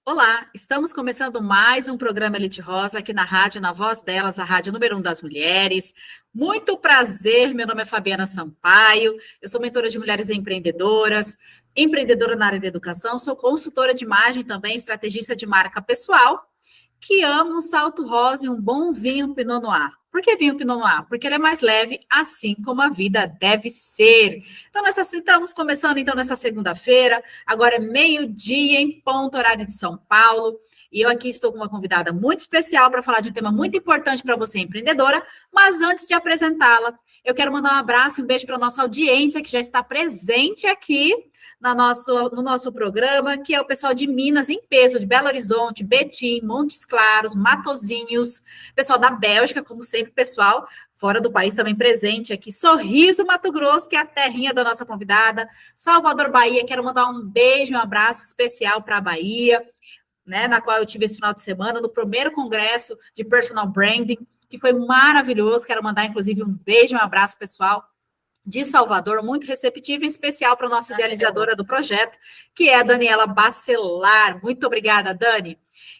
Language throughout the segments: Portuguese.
Olá, estamos começando mais um programa Elite Rosa aqui na rádio, na voz delas, a rádio número 1 das mulheres. Muito prazer, meu nome é Fabiana Sampaio, eu sou mentora de mulheres empreendedoras, empreendedora na área da educação, sou consultora de imagem também, estrategista de marca pessoal, que amo um salto rosa e um bom vinho Pinot Noir. Por que vinho Pinot Noir? Porque ele é mais leve, assim como a vida deve ser. Então, nós estamos começando, então, nessa segunda-feira, agora é meio-dia, em ponto, horário de São Paulo, e eu aqui estou com uma convidada muito especial para falar de um tema muito importante para você, empreendedora, mas antes de apresentá-la, eu quero mandar um abraço e um beijo para a nossa audiência, que já está presente aqui no nosso programa, que é o pessoal de Minas, em peso, de Belo Horizonte, Betim, Montes Claros, Matozinhos, pessoal da Bélgica, como sempre, pessoal fora do país também presente aqui, Sorriso, Mato Grosso, que é a terrinha da nossa convidada, Salvador, Bahia, quero mandar um beijo, um abraço especial para a Bahia, né, na qual eu tive esse final de semana, no primeiro congresso de Personal Branding, que foi maravilhoso, quero mandar, inclusive, um beijo, um abraço, pessoal, de Salvador, muito receptivo, em especial para a nossa idealizadora do projeto, que é a Daniela Bacelar. Muito obrigada, Dani.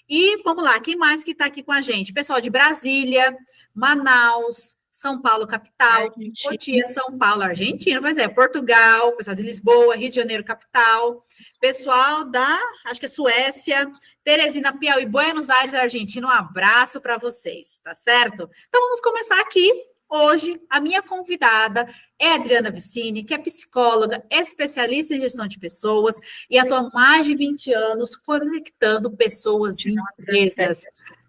E vamos lá, quem mais que está aqui com a gente? Pessoal de Brasília, Manaus, São Paulo, capital, Cotia, São Paulo, Argentina, pois é, Portugal, pessoal de Lisboa, Rio de Janeiro, capital, pessoal da, acho que é Suécia, Teresina, Piauí, Buenos Aires, Argentina, um abraço para vocês, tá certo? Então vamos começar aqui. Hoje, a minha convidada é a Adriana Vicini, que é psicóloga, especialista em gestão de pessoas e atua há mais de 20 anos conectando pessoas e empresas.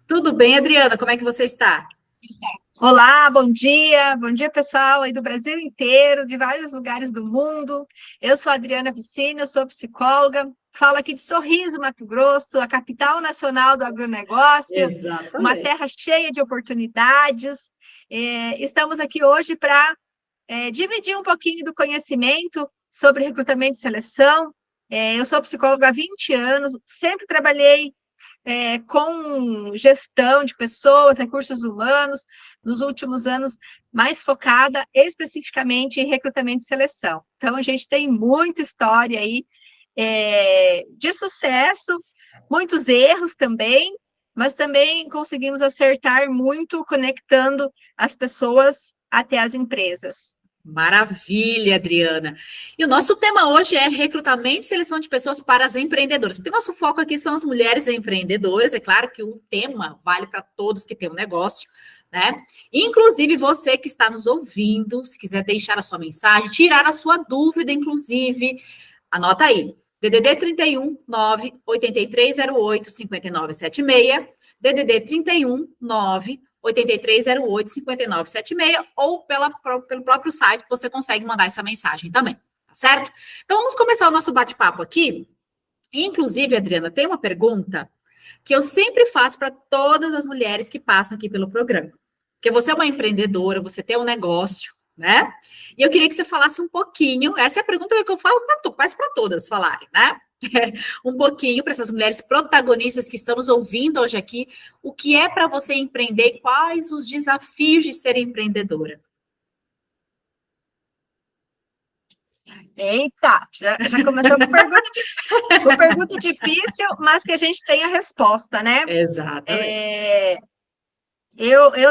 Tudo bem, Adriana? Como é que você está? Olá, bom dia pessoal aí do Brasil inteiro, de vários lugares do mundo. Eu sou a Adriana Vicini, eu sou psicóloga, falo aqui de Sorriso, Mato Grosso, a capital nacional do agronegócio, uma Exatamente. terra cheia de oportunidades. Estamos aqui hoje para dividir um pouquinho do conhecimento sobre recrutamento e seleção. Eu sou psicóloga há 20 anos, sempre trabalhei com gestão de pessoas, recursos humanos, nos últimos anos, mais focada especificamente em recrutamento e seleção. Então, a gente tem muita história aí de sucesso, muitos erros também, mas também conseguimos acertar muito conectando as pessoas até as empresas. Maravilha, Adriana. E o nosso tema hoje é recrutamento e seleção de pessoas para as empreendedoras. Porque o nosso foco aqui são as mulheres empreendedoras. É claro que o tema vale para todos que têm um negócio, né? Inclusive você que está nos ouvindo, se quiser deixar a sua mensagem, tirar a sua dúvida, inclusive, anota aí. DDD 31 98308 5976, DDD 31 9 8308-5976 ou pelo próprio site você consegue mandar essa mensagem também, tá certo? Então vamos começar o nosso bate-papo aqui. Inclusive, Adriana, tem uma pergunta que eu sempre faço para todas as mulheres que passam aqui pelo programa. Porque você é uma empreendedora, você tem um negócio, né? E eu queria que você falasse um pouquinho, essa é a pergunta que eu falo quase para todas falarem, né? Um pouquinho para essas mulheres protagonistas que estamos ouvindo hoje aqui, o que é para você empreender e quais os desafios de ser empreendedora? Eita, já começou com pergunta difícil, mas que a gente tem a resposta, né? Exatamente.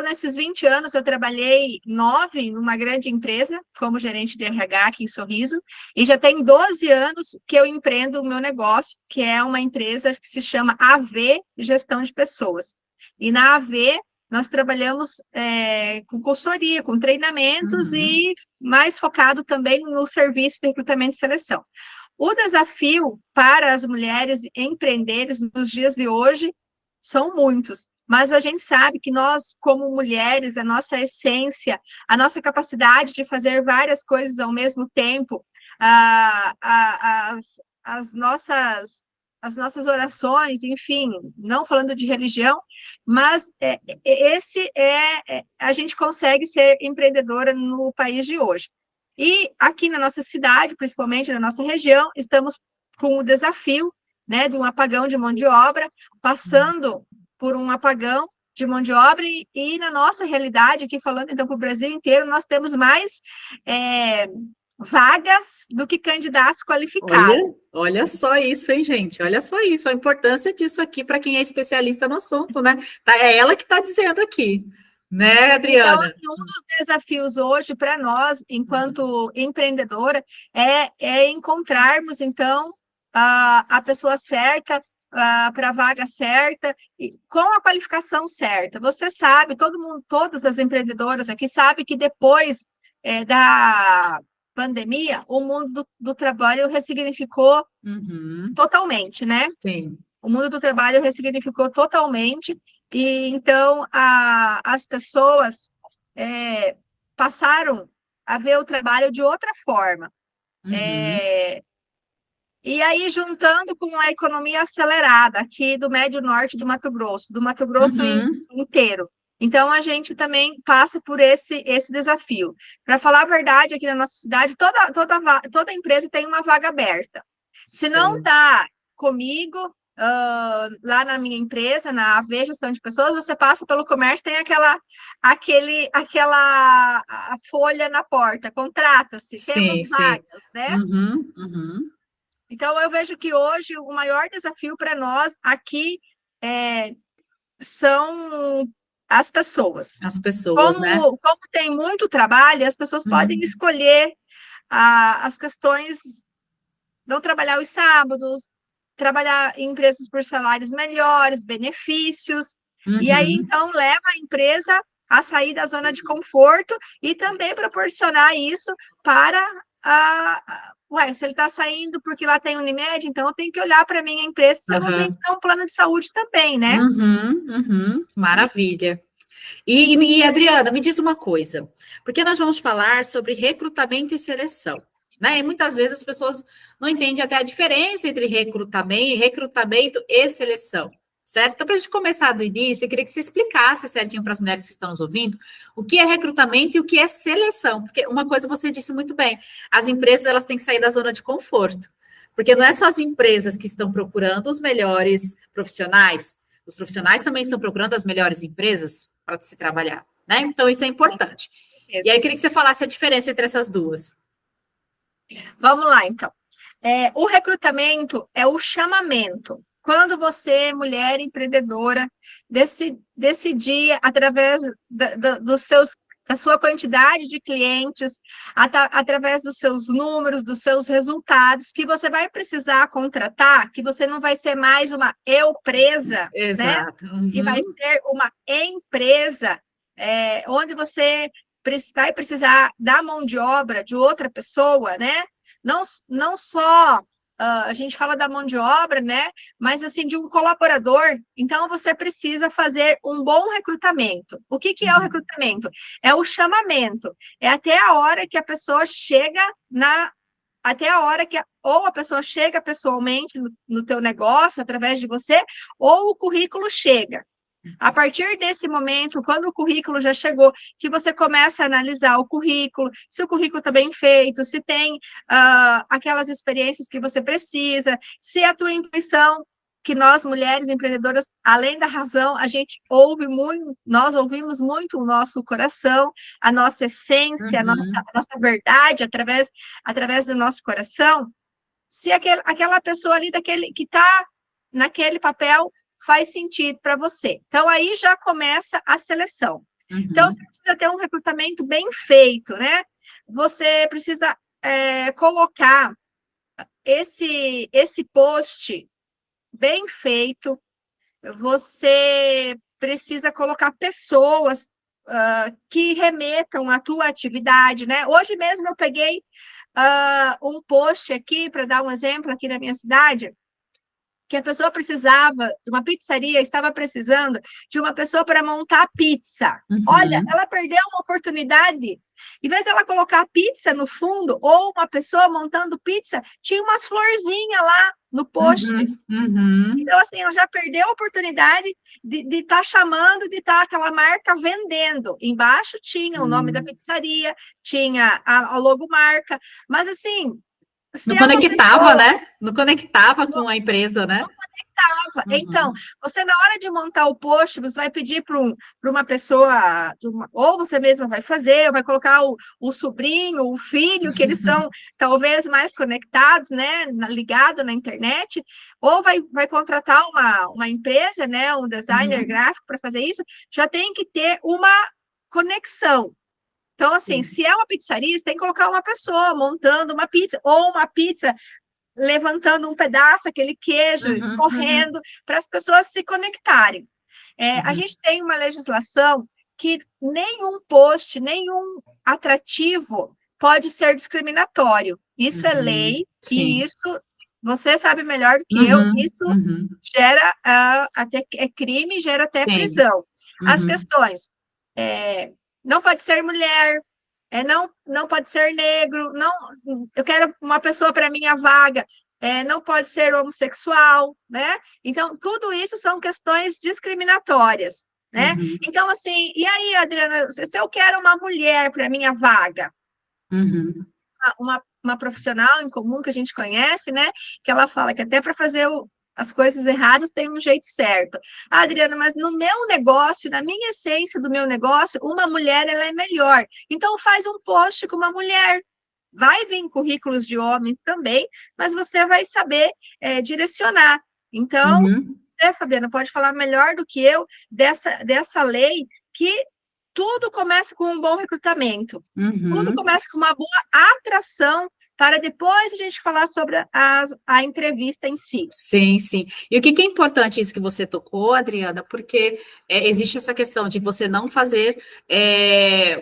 Nesses 20 anos, eu trabalhei 9 numa grande empresa, como gerente de RH aqui em Sorriso, e já tem 12 anos que eu empreendo o meu negócio, que é uma empresa que se chama AV Gestão de Pessoas. E na AV, nós trabalhamos com consultoria, com treinamentos Uhum. e mais focado também no serviço de recrutamento e seleção. O desafio para as mulheres empreendedoras nos dias de hoje são muitos, mas a gente sabe que nós, como mulheres, a nossa essência, a nossa capacidade de fazer várias coisas ao mesmo tempo, as nossas orações, enfim, não falando de religião, mas a gente consegue ser empreendedora no país de hoje. E aqui na nossa cidade, principalmente na nossa região, estamos com o desafio, né, de um apagão de mão de obra, passando por um apagão de mão de obra e na nossa realidade, aqui falando então para o Brasil inteiro, nós temos mais vagas do que candidatos qualificados. Olha só isso, hein, gente? Olha só isso, a importância disso aqui para quem é especialista no assunto, né? É ela que está dizendo aqui, né, Adriana? Então, assim, um dos desafios hoje para nós, enquanto empreendedora, é encontrarmos, então, a pessoa certa para a vaga certa, com a qualificação certa. Você sabe, todo mundo, todas as empreendedoras aqui sabem que depois da pandemia, o mundo do trabalho ressignificou totalmente, né? Sim. O mundo do trabalho ressignificou totalmente, e então as pessoas passaram a ver o trabalho de outra forma. E aí, juntando com a economia acelerada aqui do Médio Norte do Mato Grosso inteiro. Então, a gente também passa por esse desafio. Para falar a verdade, aqui na nossa cidade, toda empresa tem uma vaga aberta. Se não está comigo, lá na minha empresa, na AV Gestão de Pessoas, você passa pelo comércio, tem aquela a folha na porta, contrata-se, temos vagas, né? Então, eu vejo que hoje o maior desafio para nós aqui são as pessoas. As pessoas, né? Como tem muito trabalho, as pessoas podem escolher as questões, não trabalhar os sábados, trabalhar em empresas por salários melhores, benefícios, e aí, então, leva a empresa a sair da zona de conforto e também proporcionar isso para se ele está saindo porque lá tem Unimed, então eu tenho que olhar para a minha empresa se eu não tenho que ter um plano de saúde também, né? Maravilha. E, Adriana, me diz uma coisa, porque nós vamos falar sobre recrutamento e seleção, né? E muitas vezes as pessoas não entendem até a diferença entre recrutamento e seleção, certo? Então, para a gente começar do início, eu queria que você explicasse certinho para as mulheres que estão nos ouvindo o que é recrutamento e o que é seleção, porque uma coisa você disse muito bem, as empresas elas têm que sair da zona de conforto, porque não é só as empresas que estão procurando os melhores profissionais, os profissionais também estão procurando as melhores empresas para se trabalhar, né? Então, isso é importante. E aí, eu queria que você falasse a diferença entre essas duas. Vamos lá, então. O recrutamento é o chamamento. Quando você, mulher empreendedora, decidir, através da sua quantidade de clientes, através dos seus números, dos seus resultados, que você vai precisar contratar, que você não vai ser mais uma eu-presa, né? E vai ser uma empresa, onde você vai precisar da mão de obra de outra pessoa, né? Não só a gente fala da mão de obra, né? Mas assim, de um colaborador. Então, você precisa fazer um bom recrutamento. O que é o recrutamento? É o chamamento. É até a hora que a pessoa chega até a hora que ou a pessoa chega pessoalmente no teu negócio, através de você, ou o currículo chega. A partir desse momento, quando o currículo já chegou, que você começa a analisar o currículo, se o currículo está bem feito, se tem aquelas experiências que você precisa, se a tua intuição, que nós, mulheres empreendedoras, além da razão, a gente ouve muito, nós ouvimos muito o nosso coração, a nossa essência, a nossa verdade, através do nosso coração, se aquela pessoa ali que está naquele papel faz sentido para você. Então, aí já começa a seleção. Então, você precisa ter um recrutamento bem feito, né? Você precisa colocar esse post bem feito, você precisa colocar pessoas que remetam à tua atividade, né? Hoje mesmo eu peguei um post aqui, para dar um exemplo aqui na minha cidade, que a pessoa precisava, uma pizzaria estava precisando de uma pessoa para montar pizza. Olha, ela perdeu uma oportunidade. Em vez dela colocar pizza no fundo, ou uma pessoa montando pizza, tinha umas florzinhas lá no post. Então, assim, ela já perdeu a oportunidade de estar chamando, de estar aquela marca vendendo. Embaixo tinha o nome da pizzaria, tinha a logomarca, mas assim... Não conectava, né? Não conectava com a empresa, né? Não conectava. Então, você na hora de montar o post, você vai pedir para uma pessoa, ou você mesma vai fazer, ou vai colocar o sobrinho, o filho, que eles são talvez mais conectados, né, ligado na internet, ou vai contratar uma empresa, né, um designer gráfico para fazer isso, já tem que ter uma conexão. Então, assim, se é uma pizzaria, você tem que colocar uma pessoa montando uma pizza, ou uma pizza levantando um pedaço, aquele queijo escorrendo, para as pessoas se conectarem. A gente tem uma legislação que nenhum post, nenhum atrativo pode ser discriminatório. Isso é lei, e isso você sabe melhor do que eu, isso gera até crime, gera até prisão. As questões, não pode ser mulher, não pode ser negro, não, eu quero uma pessoa para minha vaga, não pode ser homossexual, né? Então, tudo isso são questões discriminatórias, né? Então, assim, e aí, Adriana, se eu quero uma mulher para minha vaga, uma profissional em comum que a gente conhece, né? Que ela fala que até para fazer as coisas erradas tem um jeito certo. Adriana, mas no meu negócio, na minha essência do meu negócio, uma mulher ela é melhor. Então faz um post com uma mulher. Vai vir currículos de homens também, mas você vai saber direcionar. Então, você, Fabiana, pode falar melhor do que eu dessa lei que tudo começa com um bom recrutamento. Tudo começa com uma boa atração para depois a gente falar sobre a entrevista em si. Sim, sim. E o que é importante isso que você tocou, Adriana, porque existe essa questão de você não fazer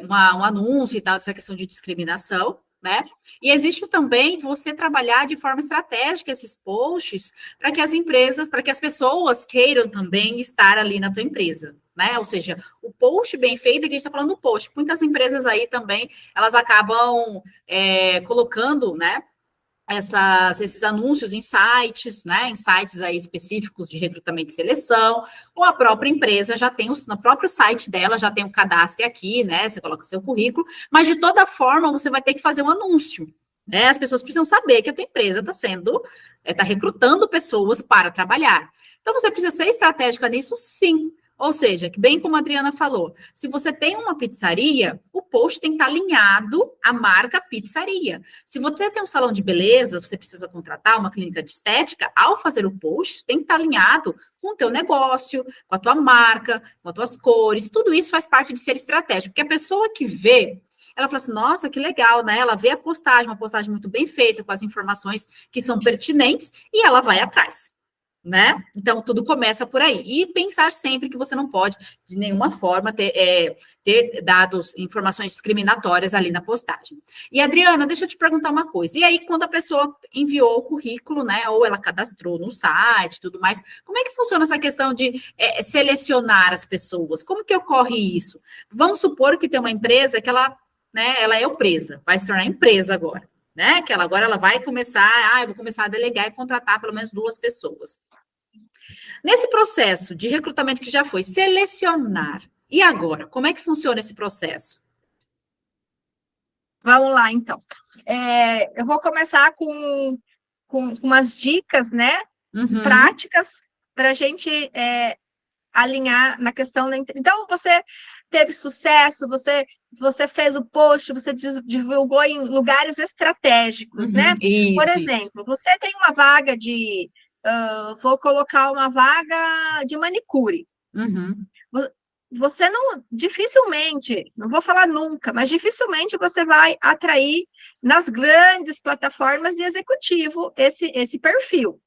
um anúncio e tal, essa questão de discriminação, né? E existe também você trabalhar de forma estratégica esses posts para que as empresas, para que as pessoas queiram também estar ali na tua empresa, né? Ou seja, o post bem feito, aqui a gente está falando do post, muitas empresas aí também, elas acabam colocando, né, esses anúncios em sites, né, em sites aí específicos de recrutamento e seleção, ou a própria empresa já tem, no próprio site dela, já tem um cadastro aqui, né, você coloca seu currículo, mas de toda forma você vai ter que fazer um anúncio, né, as pessoas precisam saber que a tua empresa está recrutando pessoas para trabalhar. Então, você precisa ser estratégica nisso, sim. Ou seja, bem como a Adriana falou, se você tem uma pizzaria, o post tem que estar alinhado à marca pizzaria. Se você tem um salão de beleza, você precisa contratar uma clínica de estética, ao fazer o post, tem que estar alinhado com o teu negócio, com a tua marca, com as tuas cores, tudo isso faz parte de ser estratégico, porque a pessoa que vê, ela fala assim, nossa, que legal, né? Ela vê a postagem, uma postagem muito bem feita, com as informações que são pertinentes, e ela vai atrás. Né? Então, tudo começa por aí. E pensar sempre que você não pode, de nenhuma forma, ter dados, informações discriminatórias ali na postagem. E, Adriana, deixa eu te perguntar uma coisa. E aí, quando a pessoa enviou o currículo, né, ou ela cadastrou no site e tudo mais, como é que funciona essa questão de selecionar as pessoas? Como que ocorre isso? Vamos supor que tem uma empresa que ela é empresa, vai se tornar empresa agora. Né? Que agora ela vai começar, eu vou começar a delegar e contratar pelo menos 2 pessoas. Nesse processo de recrutamento que já foi, selecionar. E agora, como é que funciona esse processo? Vamos lá, então. Eu vou começar com umas dicas, né? Práticas para a gente alinhar na questão da... Então, você teve sucesso, você fez o post, você divulgou em lugares estratégicos, né? Isso, por exemplo, você tem uma vaga vou colocar uma vaga de manicure. Você dificilmente, não vou falar nunca, mas dificilmente você vai atrair nas grandes plataformas de executivo esse perfil.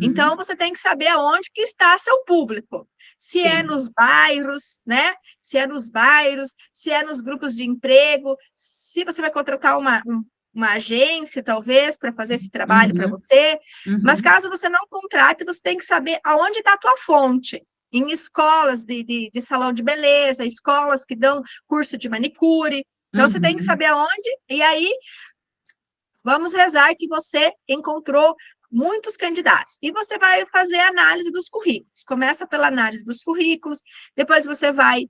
Então, você tem que saber aonde que está seu público. Se é nos bairros, né? Se é nos bairros, se é nos grupos de emprego, se você vai contratar uma agência, talvez, para fazer esse trabalho para você. Mas caso você não contrate, você tem que saber aonde está a tua fonte. Em escolas de salão de beleza, escolas que dão curso de manicure. Então, você tem que saber aonde. E aí, vamos rezar que você encontrou muitos candidatos. E você vai fazer a análise dos currículos. Começa pela análise dos currículos, depois você vai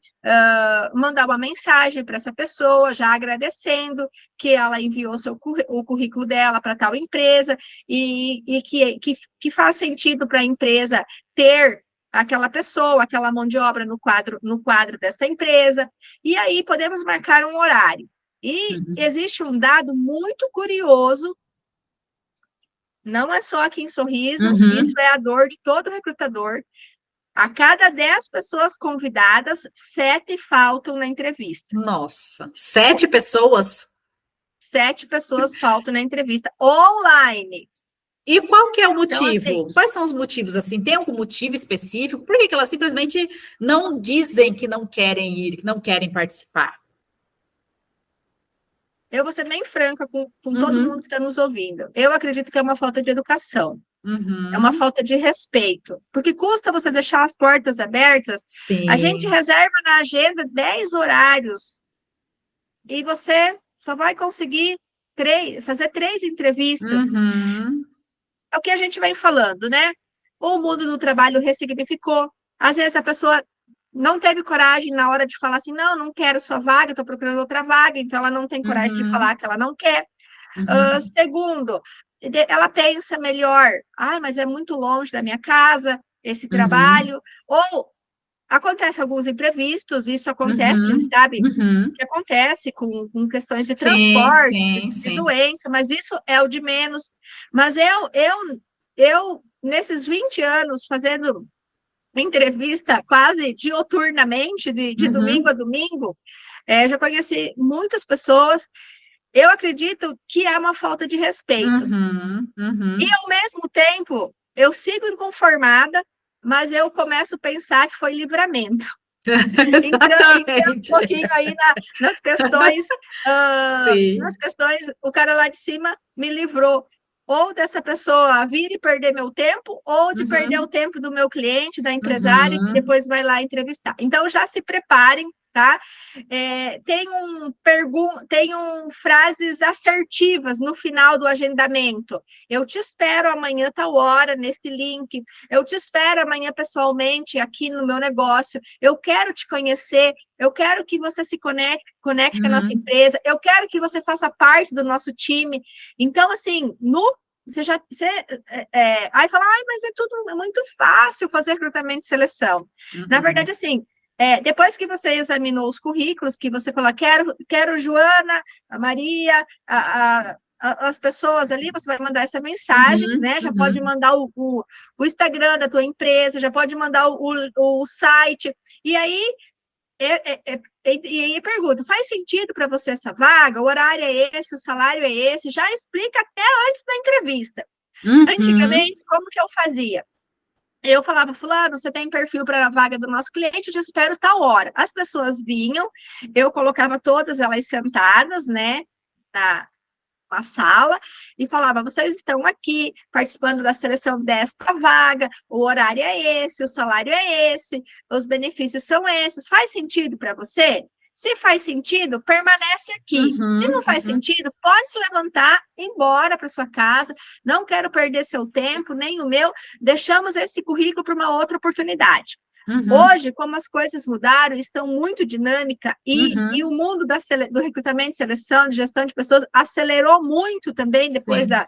mandar uma mensagem para essa pessoa, já agradecendo que ela enviou o currículo dela para tal empresa e que faz sentido para a empresa ter aquela pessoa, aquela mão de obra no quadro desta empresa. E aí podemos marcar um horário. E existe um dado muito curioso, não é só aqui em Sorriso, isso é a dor de todo recrutador. A cada 10 pessoas convidadas, 7 faltam na entrevista. Nossa, 7 pessoas? 7 pessoas faltam na entrevista online. E qual que é o motivo? Então, assim, quais são os motivos? Assim, tem algum motivo específico? Por que elas simplesmente não dizem que não querem ir, que não querem participar? eu vou ser bem franca com todo mundo que está nos ouvindo. Eu acredito que é uma falta de educação. É uma falta de respeito. Porque custa você deixar as portas abertas. Sim. A gente reserva na agenda 10 horários. E você só vai conseguir fazer 3 entrevistas. É o que a gente vem falando, né? O mundo do trabalho ressignificou. Às vezes a pessoa não teve coragem na hora de falar assim, não quero sua vaga, estou procurando outra vaga, então ela não tem coragem de falar que ela não quer. Segundo, ela pensa melhor, mas é muito longe da minha casa, esse trabalho, ou acontece alguns imprevistos, isso acontece, a gente sabe que acontece com questões de transporte, de doença, mas isso é o de menos. Mas eu nesses 20 anos, fazendo entrevista quase dioturnamente, de domingo a domingo, já conheci muitas pessoas. Eu acredito que é uma falta de respeito. E, ao mesmo tempo, eu sigo inconformada, mas eu começo a pensar que foi livramento. Entrando um pouquinho aí nas questões, o cara lá de cima me livrou ou dessa pessoa vir e perder meu tempo, ou de perder o tempo do meu cliente, da empresária, que depois vai lá entrevistar. Então, já se preparem, tá? Tenham frases assertivas no final do agendamento. Eu te espero amanhã, tal hora, nesse link. Eu te espero amanhã pessoalmente aqui no meu negócio. Eu quero te conhecer. Eu quero que você se conecte com a nossa empresa. Eu quero que você faça parte do nosso time. Então, assim, aí fala, mas é tudo muito fácil fazer recrutamento e seleção. Na verdade, assim, depois que você examinou os currículos, que você fala, quero Joana, a Maria, as pessoas ali, você vai mandar essa mensagem, né? Já pode mandar o Instagram da tua empresa, já pode mandar o site, e aí pergunta, faz sentido para você essa vaga? O horário é esse, o salário é esse? Já explica até antes da entrevista. Antigamente, como que eu fazia? Eu falava, fulano, você tem perfil para a vaga do nosso cliente, eu te espero tal hora. As pessoas vinham, eu colocava todas elas sentadas, né, na sala, e falava, vocês estão aqui participando da seleção desta vaga, o horário é esse, o salário é esse, os benefícios são esses, faz sentido para você? Se faz sentido, permanece aqui. Se não faz sentido, pode se levantar, ir embora para sua casa, não quero perder seu tempo, nem o meu, deixamos esse currículo para uma outra oportunidade. Hoje, como as coisas mudaram, estão muito dinâmica e o mundo do recrutamento e seleção, de gestão de pessoas, acelerou muito também depois da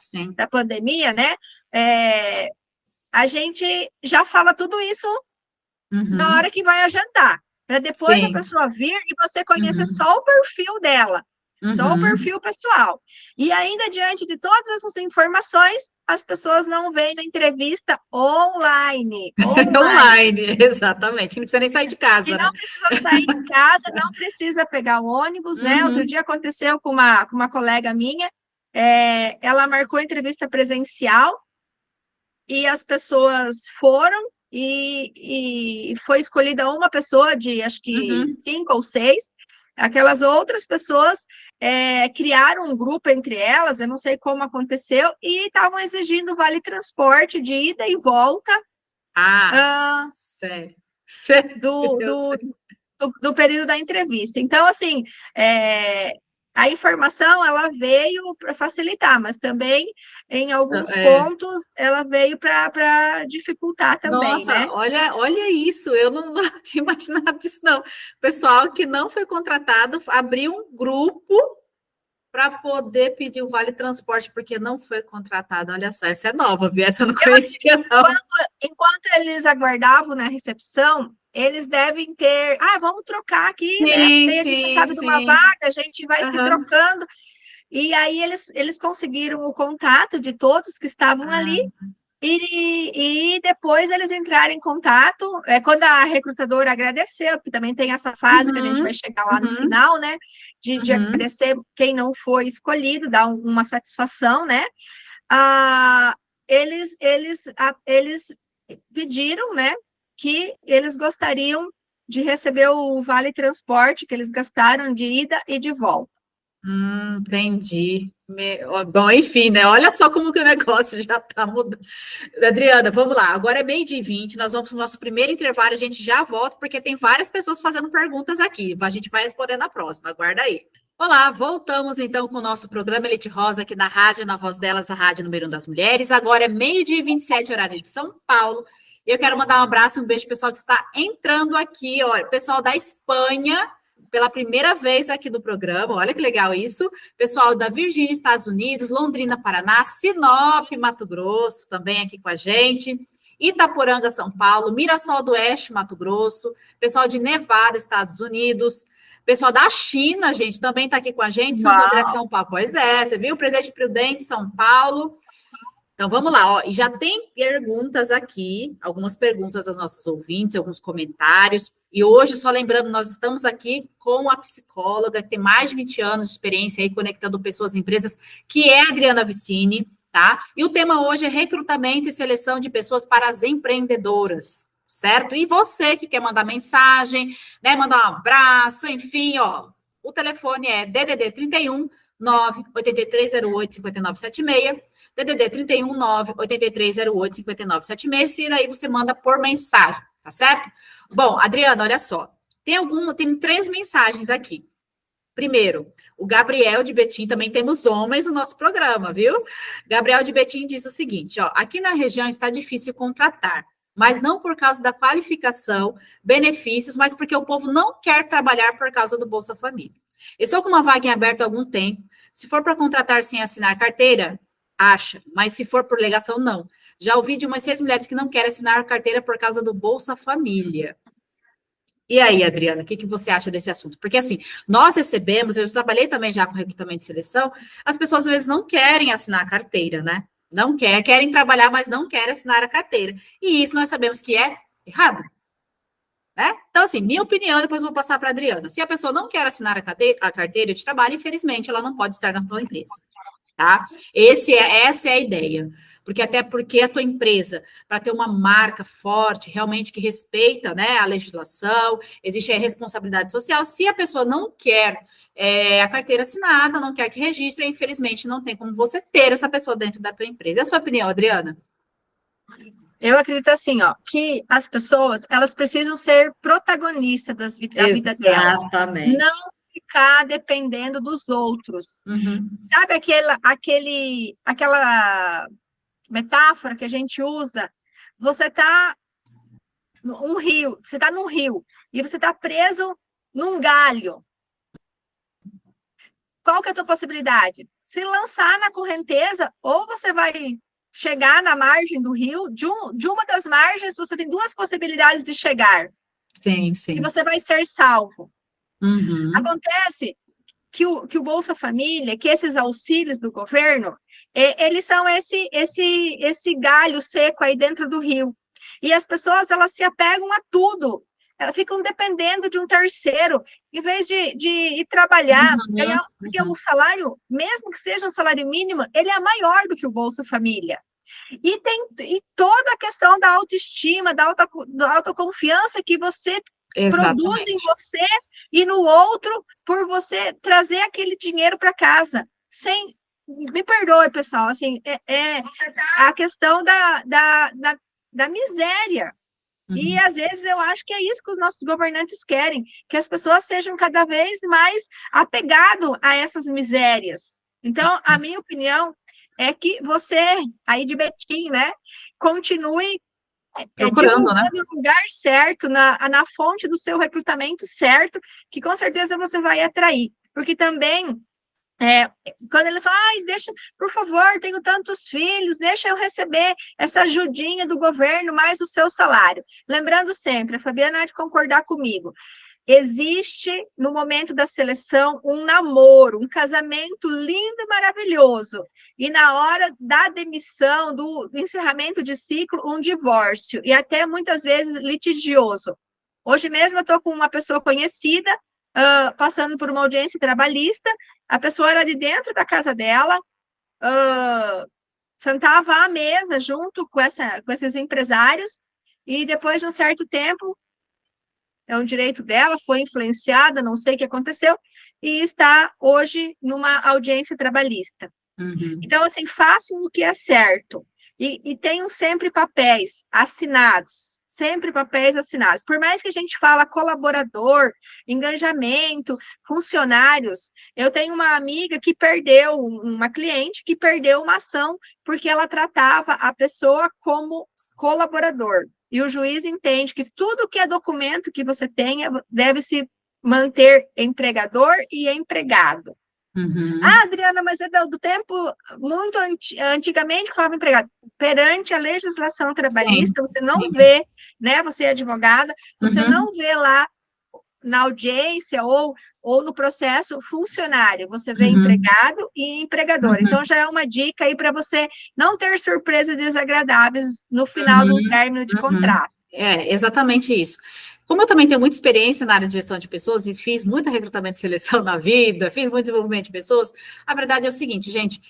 pandemia, né? A gente já fala tudo isso na hora que vai agendar, para depois a pessoa vir e você conhecer só o perfil dela. Só o perfil pessoal. E ainda, diante de todas essas informações, as pessoas não vêm na entrevista online. Online, exatamente. Não precisa nem sair de casa. E não precisa sair de casa, não precisa pegar o ônibus, né? Outro dia aconteceu com uma colega minha, ela marcou entrevista presencial e as pessoas foram e foi escolhida uma pessoa de, acho que 5 ou 6. Aquelas outras pessoas criaram um grupo entre elas, eu não sei como aconteceu, e estavam exigindo vale transporte de ida e volta. Sério. Do período da entrevista. Então, assim, a informação, ela veio para facilitar, mas também, em alguns É. pontos, ela veio para dificultar também, Nossa, né? olha isso, eu não tinha imaginado disso, não. Pessoal que não foi contratado abriu um grupo para poder pedir o vale transporte, porque não foi contratado. Olha só, essa é nova, viu? Essa eu não conhecia, não. Enquanto eles aguardavam na recepção, eles devem ter, vamos trocar aqui, né? Sim, Daí a gente sim, sabe de uma sim. vaga, a gente vai se Aham. trocando. E aí eles conseguiram o contato de todos que estavam ali, Ah, e depois eles entraram em contato, quando a recrutadora agradeceu, porque também tem essa fase que a gente vai uhum, chegar lá no uhum, final, né? De uhum. agradecer quem não foi escolhido, dar uma satisfação, né? Ah, eles pediram, né, que eles gostariam de receber o vale transporte que eles gastaram de ida e de volta. Entendi. Bom, enfim, né? Olha só como que o negócio já está mudando. Adriana, vamos lá. Agora é 12h20, nós vamos no nosso primeiro intervalo, a gente já volta, porque tem várias pessoas fazendo perguntas aqui. A gente vai responder na próxima, aguarda aí. Olá, voltamos então com o nosso programa Elite Rosa aqui na rádio, na voz delas, a Rádio Número 1 das Mulheres. Agora é 12h27, horário de São Paulo. Eu quero mandar um abraço e um beijo pro pessoal que está entrando aqui, olha, pessoal da Espanha, pela primeira vez aqui do programa, olha que legal isso. Pessoal da Virgínia, Estados Unidos, Londrina, Paraná, Sinop, Mato Grosso, também aqui com a gente. Itaporanga, São Paulo, Mirassol do Oeste, Mato Grosso, pessoal de Nevada, Estados Unidos, pessoal da China, gente, também está aqui com a gente, Santo André, Uau! São Paulo. Pois é, você viu? Presidente Prudente, São Paulo. Então, vamos lá, ó, e já tem perguntas aqui, algumas perguntas das nossas ouvintes, alguns comentários, e hoje, só lembrando, nós estamos aqui com a psicóloga, que tem mais de 20 anos de experiência aí, conectando pessoas e empresas, que é a Adriana Vicini, tá? E o tema hoje é recrutamento e seleção de pessoas para as empreendedoras, certo? E você que quer mandar mensagem, né, mandar um abraço, enfim, ó, o telefone é DDD 31 98308 5976, DDD 31 98308 5976, e daí você manda por mensagem, tá certo? Bom, Adriana, olha só. Tem 3 mensagens aqui. Primeiro, o Gabriel de Betim, também temos homens no nosso programa, viu? Gabriel de Betim diz o seguinte, ó, aqui na região está difícil contratar, mas não por causa da qualificação, benefícios, mas porque o povo não quer trabalhar por causa do Bolsa Família. Estou com uma vaga em aberto há algum tempo. Se for para contratar sem assinar carteira, acha, mas se for por legação, não. Já ouvi de umas 6 mulheres que não querem assinar carteira por causa do Bolsa Família. E aí, Adriana, o que você acha desse assunto? Porque, assim, nós recebemos, eu trabalhei também já com recrutamento de seleção, as pessoas às vezes não querem assinar a carteira, né? Não querem trabalhar, mas não querem assinar a carteira. E isso nós sabemos que é errado. Né? Então, assim, minha opinião, depois eu vou passar para a Adriana. Se a pessoa não quer assinar a carteira de trabalho, infelizmente, ela não pode estar na sua empresa. Tá? Essa é a ideia. Até porque a tua empresa, para ter uma marca forte, realmente que respeita, né, a legislação, existe a responsabilidade social. Se a pessoa não quer a carteira assinada, não quer que registre, infelizmente não tem como você ter essa pessoa dentro da tua empresa. É a sua opinião, Adriana? Eu acredito assim, ó, que as pessoas, elas precisam ser protagonistas da vida delas, Exatamente. não ficar dependendo dos outros. Uhum. Sabe aquela metáfora que a gente usa? Você está num rio e você está preso num galho. Qual que é a tua possibilidade? Se lançar na correnteza, ou você vai chegar na margem do rio, de uma das margens, você tem 2 possibilidades de chegar. Sim, E sim. você vai ser salvo. Uhum. Acontece que o Bolsa Família, que esses auxílios do governo, eles são esse galho seco aí dentro do rio. E as pessoas, elas se apegam a tudo. Elas ficam dependendo de um terceiro, em vez de ir trabalhar, ganhar, porque o salário, mesmo que seja um salário mínimo, ele é maior do que o Bolsa Família. E toda a questão da autoestima, da autoconfiança que você produz em você e no outro, por você trazer aquele dinheiro para casa. Me perdoe, pessoal, assim, a questão da miséria. E, às vezes, eu acho que é isso que os nossos governantes querem, que as pessoas sejam cada vez mais apegadas a essas misérias. Então, a minha opinião é que você, aí de Betim, né, continue Procurando, né? divulgando no lugar certo, na fonte do seu recrutamento certo, que com certeza você vai atrair. Porque também quando eles falam, ai, deixa, por favor, tenho tantos filhos, deixa eu receber essa ajudinha do governo mais o seu salário. Lembrando sempre, a Fabiana há de concordar comigo, existe, no momento da seleção, um namoro, um casamento lindo e maravilhoso, e na hora da demissão, do encerramento de ciclo, um divórcio, e até muitas vezes litigioso. Hoje mesmo eu estou com uma pessoa conhecida, passando por uma audiência trabalhista, a pessoa era de dentro da casa dela, sentava à mesa junto com esses empresários, e depois de um certo tempo, é um direito dela, foi influenciada, não sei o que aconteceu, e está hoje numa audiência trabalhista. Então, assim, façam o que é certo. E tenham sempre papéis assinados, sempre papéis assinados. Por mais que a gente fala colaborador, engajamento, funcionários, eu tenho uma amiga que perdeu, uma cliente que perdeu uma ação porque ela tratava a pessoa como colaborador. E o juiz entende que tudo que é documento que você tenha deve se manter empregador e empregado. Ah, Adriana, mas é do tempo muito antigamente que falava empregado. Perante a legislação trabalhista, você não vê, né? Você é advogada, você não vê lá na audiência ou no processo funcionário, você vê empregado e empregador. Então, já é uma dica aí para você não ter surpresas desagradáveis no final do término de contrato. É, exatamente isso. Como eu também tenho muita experiência na área de gestão de pessoas e fiz muito recrutamento e seleção na vida, fiz muito desenvolvimento de pessoas, a verdade é o seguinte, gente,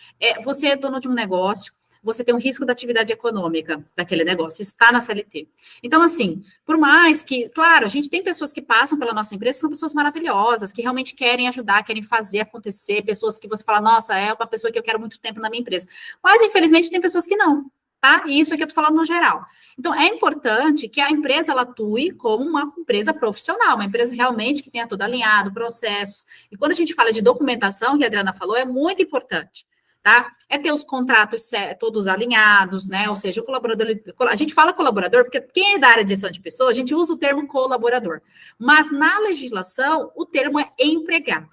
você é dono de um negócio, você tem um risco da atividade econômica daquele negócio, está na CLT. Então, assim, por mais que, claro, a gente tem pessoas que passam pela nossa empresa, são pessoas maravilhosas, que realmente querem ajudar, querem fazer acontecer, pessoas que você fala, nossa, é uma pessoa que eu quero muito tempo na minha empresa. Mas, infelizmente, tem pessoas que não. Tá? E isso aqui eu tô falando no geral. Então, é importante que a empresa ela atue como uma empresa profissional, uma empresa realmente que tenha tudo alinhado, processos. E quando a gente fala de documentação, que a Adriana falou, é muito importante, tá? É ter os contratos todos alinhados, né? Ou seja, o colaborador... A gente fala colaborador porque quem é da área de gestão de pessoas, a gente usa o termo colaborador. Mas na legislação, o termo é empregado.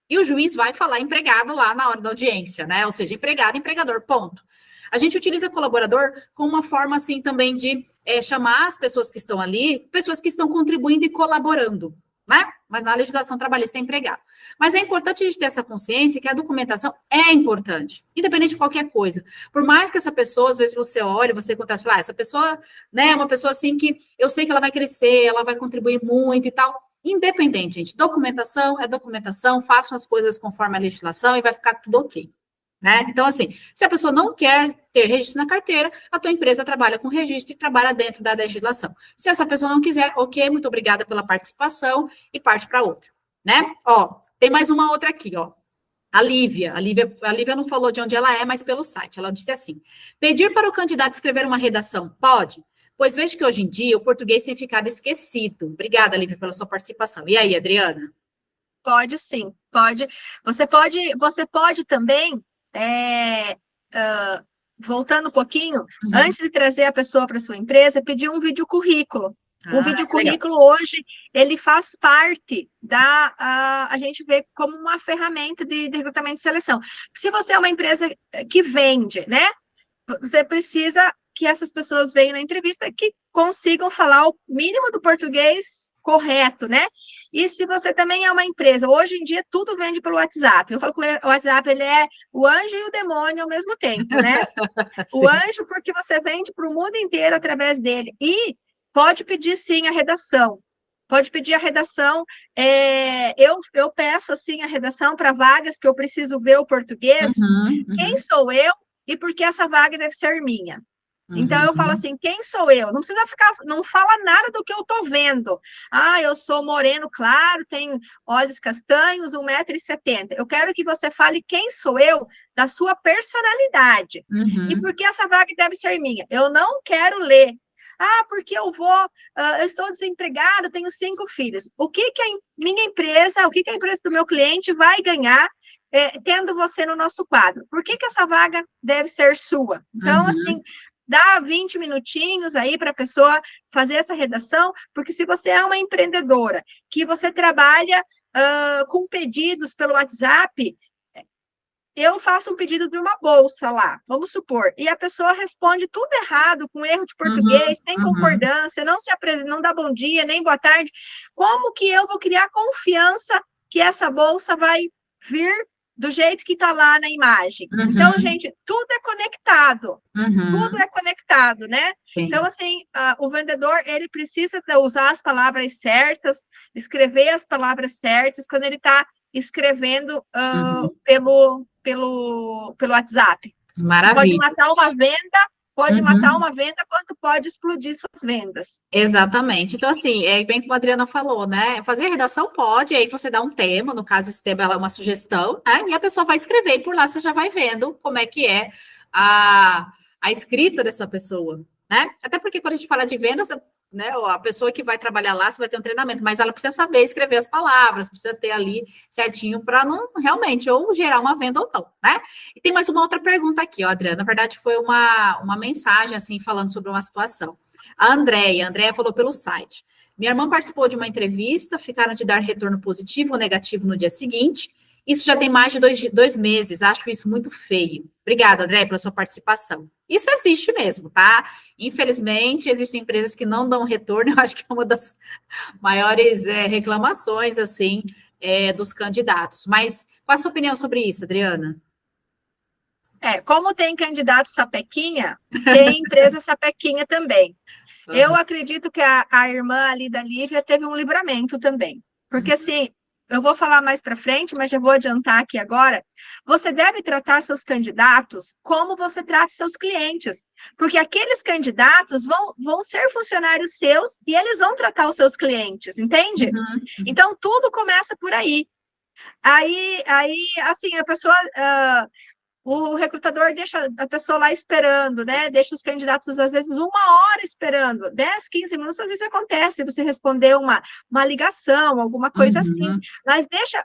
E o juiz vai falar empregado lá na hora da audiência, né? Ou seja, empregado, empregador, ponto. A gente utiliza colaborador como uma forma, assim, também de chamar as pessoas que estão ali, pessoas que estão contribuindo e colaborando, né? Mas na legislação trabalhista é empregado. Mas é importante a gente ter essa consciência que a documentação é importante, independente de qualquer coisa. Por mais que essa pessoa, às vezes você olha, você contrata, essa pessoa, né, é uma pessoa assim que eu sei que ela vai crescer, ela vai contribuir muito e tal. Independente, gente. Documentação é documentação, façam as coisas conforme a legislação e vai ficar tudo ok. Né? Então, assim, se a pessoa não quer ter registro na carteira, a tua empresa trabalha com registro e trabalha dentro da legislação. Se essa pessoa não quiser, ok, muito obrigada pela participação e parte para outra, né? Ó, tem mais uma outra aqui, ó. A Lívia não falou de onde ela é, mas pelo site. Ela disse assim: pedir para o candidato escrever uma redação, pode? Pois vejo que hoje em dia o português tem ficado esquecido. Obrigada, Lívia, pela sua participação. E aí, Adriana? Pode sim, pode. Você pode também voltando um pouquinho, antes de trazer a pessoa para sua empresa, pedir um vídeo currículo. Um vídeo currículo hoje, ele faz parte a gente vê como uma ferramenta de recrutamento e seleção. Se você é uma empresa que vende, né? Você precisa que essas pessoas venham na entrevista que consigam falar o mínimo do português correto, né? E se você também é uma empresa, hoje em dia tudo vende pelo WhatsApp. Eu falo que o WhatsApp, ele é o anjo e o demônio ao mesmo tempo, né? O anjo porque você vende para o mundo inteiro através dele. E pode pedir, sim, a redação. Pode pedir a redação. Eu peço, assim, a redação para vagas que eu preciso ver o português. Quem sou eu e por que essa vaga deve ser minha? Então, eu falo assim, quem sou eu? Não precisa não fala nada do que eu estou vendo. Ah, eu sou moreno claro, tenho olhos castanhos, 1,70 m. Eu quero que você fale quem sou eu, da sua personalidade. E por que essa vaga deve ser minha? Eu não quero ler porque eu estou desempregado, tenho 5 filhos. O que que a minha empresa, o que que a empresa do meu cliente vai ganhar tendo você no nosso quadro? Por que que essa vaga deve ser sua? Então, assim, dá 20 minutinhos aí para a pessoa fazer essa redação, porque se você é uma empreendedora, que você trabalha com pedidos pelo WhatsApp, eu faço um pedido de uma bolsa lá, vamos supor, e a pessoa responde tudo errado, com erro de português, sem concordância, não se apresenta, não dá bom dia, nem boa tarde. Como que eu vou criar confiança que essa bolsa vai vir do jeito que está lá na imagem? Então, gente, tudo é conectado. Tudo é conectado, né? Sim. Então, assim, o vendedor, ele precisa usar as palavras certas, escrever as palavras certas, quando ele está escrevendo pelo WhatsApp. Maravilha. Você pode matar uma venda, matar uma venda, quanto pode explodir suas vendas. Exatamente. Então, assim, é bem como a Adriana falou, né? Fazer a redação pode, aí você dá um tema, no caso, esse tema é uma sugestão, né? E a pessoa vai escrever, e por lá você já vai vendo como é que é a escrita dessa pessoa, né? Até porque quando a gente fala de vendas, né, a pessoa que vai trabalhar lá, você vai ter um treinamento, mas ela precisa saber escrever as palavras, precisa ter ali certinho para não realmente ou gerar uma venda ou não, né? E tem mais uma outra pergunta aqui, ó, Adriana. Na verdade, foi uma mensagem, assim, falando sobre uma situação. A Andréia falou pelo site. Minha irmã participou de uma entrevista, ficaram de dar retorno positivo ou negativo no dia seguinte. Isso já tem mais de 2 meses, acho isso muito feio. Obrigada, André, pela sua participação. Isso existe mesmo, tá? Infelizmente, existem empresas que não dão retorno, eu acho que é uma das maiores reclamações, assim, dos candidatos. Mas qual a sua opinião sobre isso, Adriana? Como tem candidato sapequinha, tem empresa sapequinha também. Eu acredito que a irmã ali da Lívia teve um livramento também. Porque, assim, eu vou falar mais para frente, mas já vou adiantar aqui agora. Você deve tratar seus candidatos como você trata seus clientes. Porque aqueles candidatos vão ser funcionários seus e eles vão tratar os seus clientes, entende? Então, tudo começa por aí. Aí assim, a pessoa... o recrutador deixa a pessoa lá esperando, né? Deixa os candidatos, às vezes, 1 hora esperando. 10, 15 minutos, às vezes acontece, você responder uma ligação, alguma coisa assim. Mas deixa...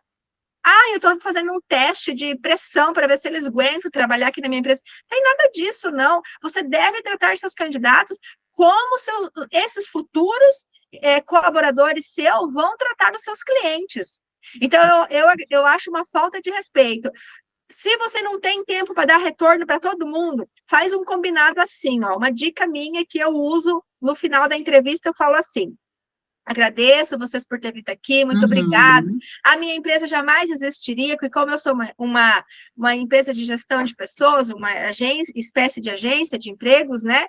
eu estou fazendo um teste de pressão para ver se eles aguentam trabalhar aqui na minha empresa. Não tem nada disso, não. Você deve tratar seus candidatos como esses futuros colaboradores seus vão tratar os seus clientes. Então, eu acho uma falta de respeito. Se você não tem tempo para dar retorno para todo mundo, faz um combinado assim, ó. Uma dica minha que eu uso no final da entrevista, eu falo assim: agradeço vocês por ter vindo aqui, muito obrigado. A minha empresa jamais existiria, porque como eu sou uma empresa de gestão de pessoas, uma espécie de agência de empregos, né?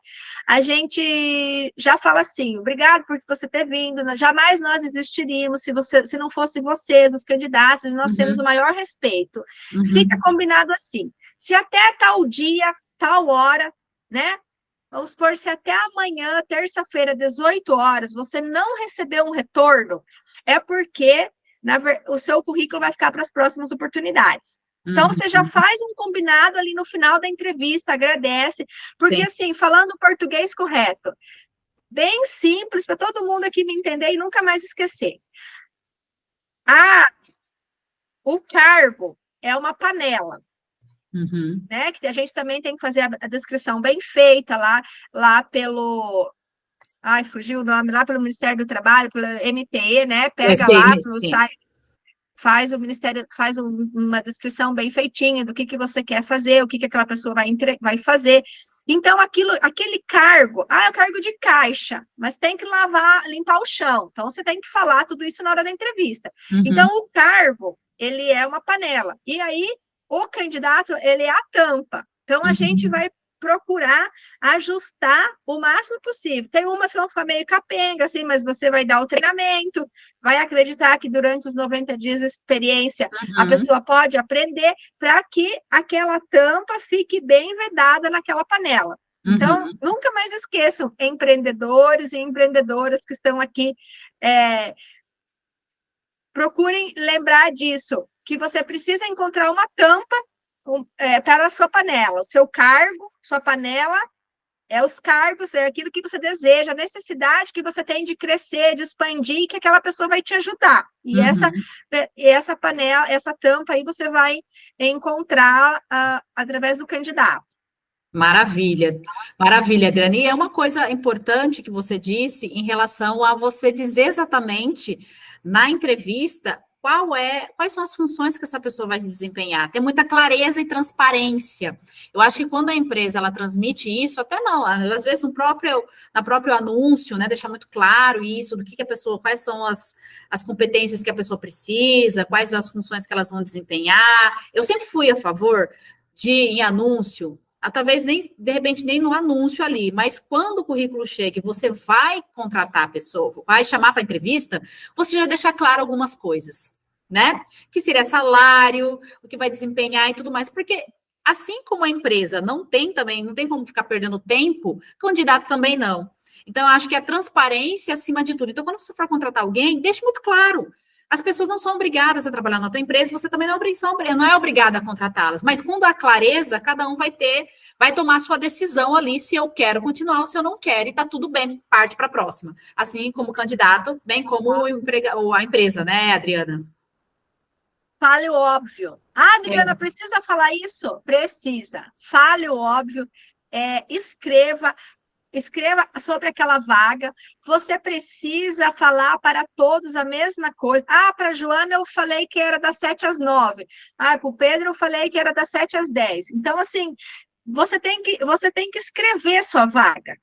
A gente já fala assim: obrigado por você ter vindo, jamais nós existiríamos se não fossem vocês, os candidatos, nós temos o maior respeito. Fica combinado assim. Se até tal dia, tal hora, né? Vamos supor, se até amanhã, terça-feira, 18 horas, você não recebeu um retorno, é porque o seu currículo vai ficar para as próximas oportunidades. Então, você já faz um combinado ali no final da entrevista, agradece, porque, assim, falando português correto, bem simples, para todo mundo aqui me entender e nunca mais esquecer. O cargo é uma panela. Né? Que a gente também tem que fazer a descrição bem feita lá pelo... fugiu o nome, lá pelo Ministério do Trabalho, pelo MTE, né? Pega lá no site, faz uma descrição bem feitinha do que você quer fazer, o que aquela pessoa vai fazer. Então, aquele cargo, é o cargo de caixa, mas tem que limpar o chão. Então, você tem que falar tudo isso na hora da entrevista. Então, o cargo, ele é uma panela. E aí, o candidato, ele é a tampa. Então, a gente vai procurar ajustar o máximo possível. Tem umas que vão ficar meio capenga, assim, mas você vai dar o treinamento, vai acreditar que durante os 90 dias de experiência a pessoa pode aprender para que aquela tampa fique bem vedada naquela panela. Então, nunca mais esqueçam, empreendedores e empreendedoras que estão aqui, procurem lembrar disso, que você precisa encontrar uma tampa para a sua panela, o seu cargo, sua panela É os cargos, é aquilo que você deseja, a necessidade que você tem de crescer, de expandir, que aquela pessoa vai te ajudar. E essa panela, essa tampa aí você vai encontrar através do candidato. Maravilha, maravilha, Adriane. E é uma coisa importante que você disse em relação a você dizer exatamente na entrevista quais são as funções que essa pessoa vai desempenhar. Ter muita clareza e transparência. Eu acho que quando a empresa ela transmite isso, até não, às vezes na próprio anúncio, né, deixar muito claro isso, do que a pessoa, quais são as competências que a pessoa precisa, quais são as funções que elas vão desempenhar. Eu sempre fui a favor de, em anúncio, talvez nem, de repente, nem no anúncio ali, mas quando o currículo chega e você vai contratar a pessoa, vai chamar para entrevista, você já deixa claro algumas coisas, né? Que seria salário, o que vai desempenhar e tudo mais, porque assim como a empresa não tem como ficar perdendo tempo, candidato também não. Então, eu acho que a transparência acima de tudo. Então, quando você for contratar alguém, deixe muito claro. As pessoas não são obrigadas a trabalhar na tua empresa, você também não é obrigada a contratá-las. Mas quando há clareza, cada um vai tomar a sua decisão ali, se eu quero continuar ou se eu não quero, e tá tudo bem, parte para a próxima. Assim como o candidato, bem como a empresa, né, Adriana? Fale o óbvio. Adriana, precisa falar isso? Precisa. Fale o óbvio, escreva sobre aquela vaga. Você precisa falar para todos a mesma coisa. Para a Joana eu falei que era das 7 às 9. Para o Pedro eu falei que era das 7 às 10. Então, assim, você tem que escrever sua vaga.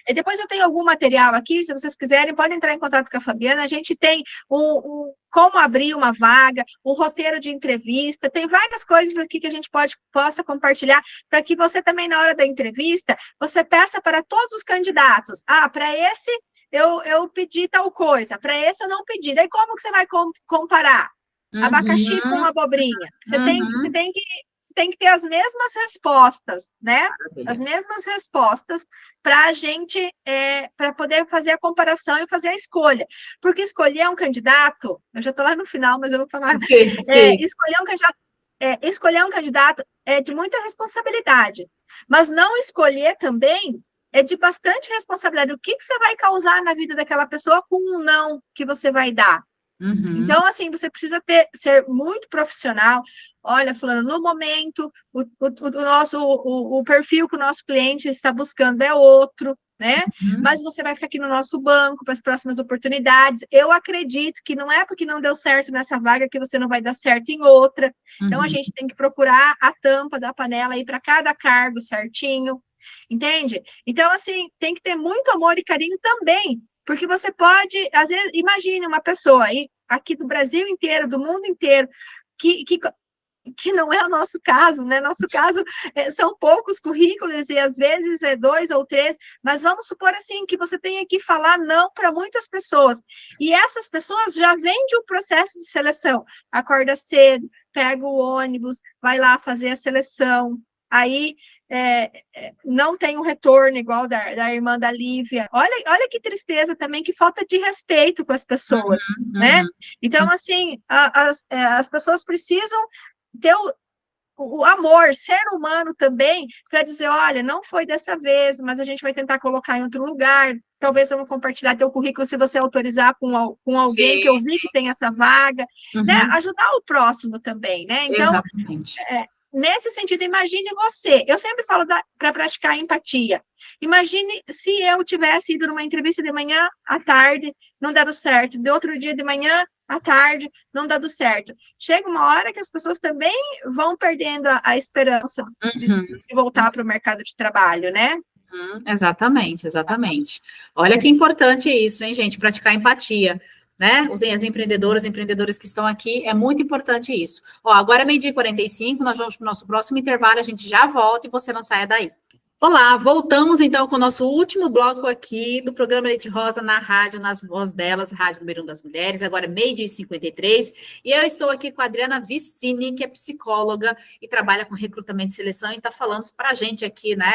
E depois eu tenho algum material aqui, se vocês quiserem, podem entrar em contato com a Fabiana. A gente tem como abrir uma vaga, um roteiro de entrevista, tem várias coisas aqui que a gente possa compartilhar, para que você também, na hora da entrevista, você peça para todos os candidatos. Para esse eu pedi tal coisa, para esse eu não pedi. Daí como que você vai comparar? Abacaxi com abobrinha. Você tem que ter as mesmas respostas, né? As mesmas respostas para a gente, para poder fazer a comparação e fazer a escolha. Porque escolher um candidato, eu já estou lá no final, mas eu vou falar. Sim. Escolher um candidato é de muita responsabilidade, mas não escolher também é de bastante responsabilidade. O que você vai causar na vida daquela pessoa com um não que você vai dar? Então, assim, você precisa ser muito profissional. Olha, fulano, no momento, o perfil que o nosso cliente está buscando é outro, né? Mas você vai ficar aqui no nosso banco para as próximas oportunidades. Eu acredito que não é porque não deu certo nessa vaga que você não vai dar certo em outra. Então, a gente tem que procurar a tampa da panela aí para cada cargo certinho, entende? Então, assim, tem que ter muito amor e carinho também. Porque você pode, às vezes, imagine uma pessoa aí, aqui do Brasil inteiro, do mundo inteiro, que não é o nosso caso, né? Nosso caso são poucos currículos e às vezes é 2 ou 3, mas vamos supor assim que você tenha que falar não para muitas pessoas. E essas pessoas já vêm de um processo de seleção. Acorda cedo, pega o ônibus, vai lá fazer a seleção, aí não tem um retorno igual da irmã da Lívia. Olha que tristeza também, que falta de respeito com as pessoas, né? Então, assim, as pessoas precisam ter o amor, ser humano também, para dizer, olha, não foi dessa vez, mas a gente vai tentar colocar em outro lugar, talvez eu vou compartilhar teu currículo se você autorizar com alguém que eu vi que tem essa vaga, né? Ajudar o próximo também, né? Então, exatamente. Nesse sentido, imagine você. Eu sempre falo para praticar empatia. Imagine se eu tivesse ido numa entrevista de manhã à tarde, não dando certo. De outro dia de manhã à tarde, não dando certo. Chega uma hora que as pessoas também vão perdendo a esperança de voltar para o mercado de trabalho, né? Exatamente. Olha que importante isso, hein, gente? Praticar empatia. Né? As empreendedoras e empreendedores que estão aqui, é muito importante isso. Agora é 12h45, nós vamos para o nosso próximo intervalo, a gente já volta e você não saia daí. Olá, voltamos então com o nosso último bloco aqui do programa Leite Rosa na rádio, nas vozes delas, Rádio Número 1 das Mulheres, agora 12h53, e eu estou aqui com a Adriana Vicini, que é psicóloga e trabalha com recrutamento e seleção, e está falando para a gente aqui, né,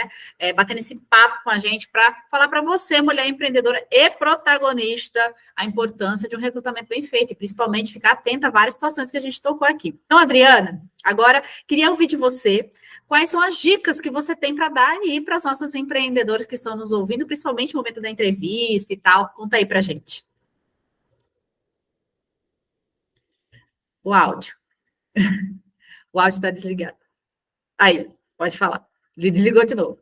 batendo esse papo com a gente, para falar para você, mulher empreendedora e protagonista, a importância de um recrutamento bem feito, e principalmente ficar atenta a várias situações que a gente tocou aqui. Então, Adriana, Agora, queria ouvir de você quais são as dicas que você tem para dar aí para os nossos empreendedores que estão nos ouvindo, principalmente no momento da entrevista e tal. Conta aí para gente. O áudio. O áudio está desligado. Aí, pode falar. Ele desligou de novo.